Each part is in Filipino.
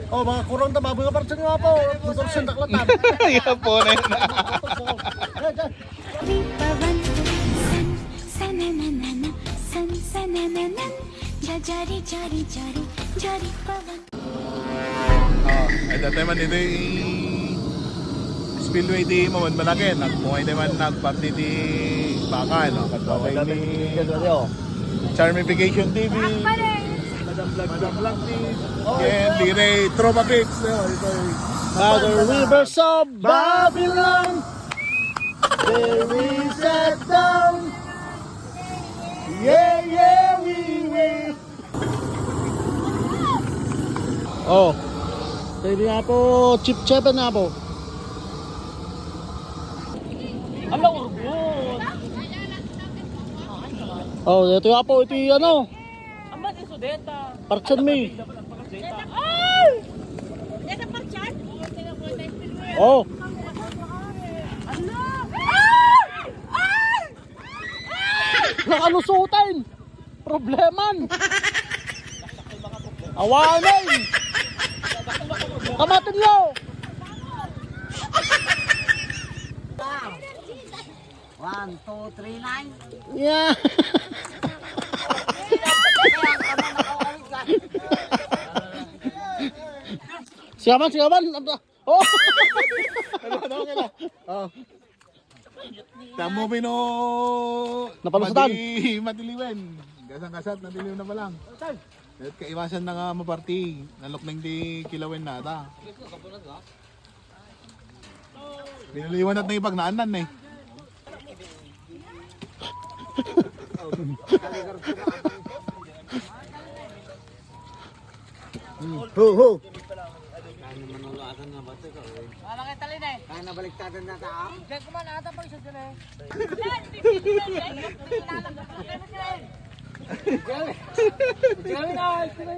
Oh, mga kurang ta baboy ka parang nga po. Motor sendak latan. Yan po na yun. पवन सन सनननन सन सनननन जारी जारी जारी जारी पवन At that time dito spillway di Mawan Malaki. Nagpungay naman nagparty di Baka. Katwakay ni Charmification TV. Madam Vlog TV. And di Tropa Pics. Other rivers of Babylon, there is a down. Yeah, yeah, we will. Oh, pwede nga po, chip-chepan na po. Ala, urbon! Oh, ito nga po, ito yung ano, Aman, yung sudeta. Parchan May. Ay! Oh, nakalusutin. Probleman. Awanin. Kamatin nyo. One, two, three, nine. Yeah. Sigaman, sigaman. Oh. Oh. Tamo pino Napalusutan. Matiliwen. Gasang-gasat natiliw na pa lang. At kaiwasan na nga maparty. Nalok nang di kilawin na ata. Binaliwan at na ipagnaanan eh. Ho, ho. Wala kayo talin eh. Kaya nabaliktadan na tao. Diyan kuman ata pag isa dyan eh.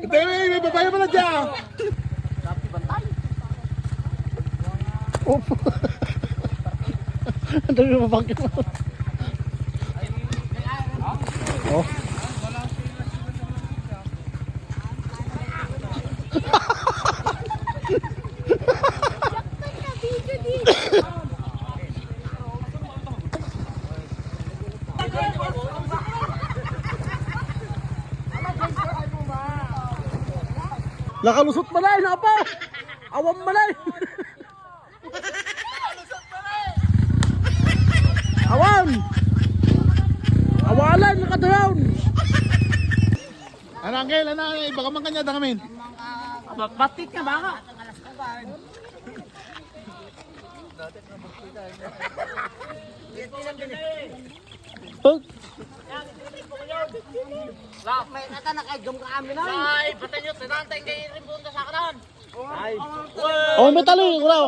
Ito may babae pala dyan. Opo. Ang dami mabangkit mo. Oh. Nakalusot malay, napa! Awam malay! Awan! Awalan, nakadayon! Anangkel, anangkel. Baka man kanya dangamin. Batik ka baka. Pag, May nata nakaigam ka amin na. Ay, batay nyo, tinantay kayo rin punta sa kanan. Ay. oh, may tali, uraw.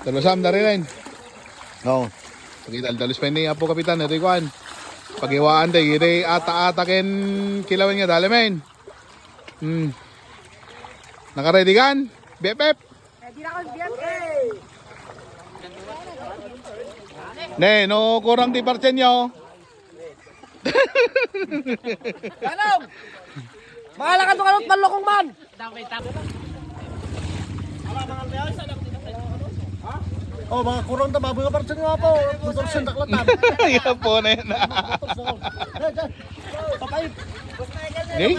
Talusam na rin. No. Pagkidal-dalus pa ni Apo Kapitan. Ito ikuan. Pag-iwaan tayo. Ito ata-atakin kilawin nga. Dali men. Naka-ready kan? Bep-bep. Ready na ako, BFK. Ne, no kurang di parchen nyo. Ganong! Mahala ka doon kalot malokong man! Oh, mga kurang ta baboy ka parang nga po. Motor sendak latan. Yan po na yun. Papay. Okay?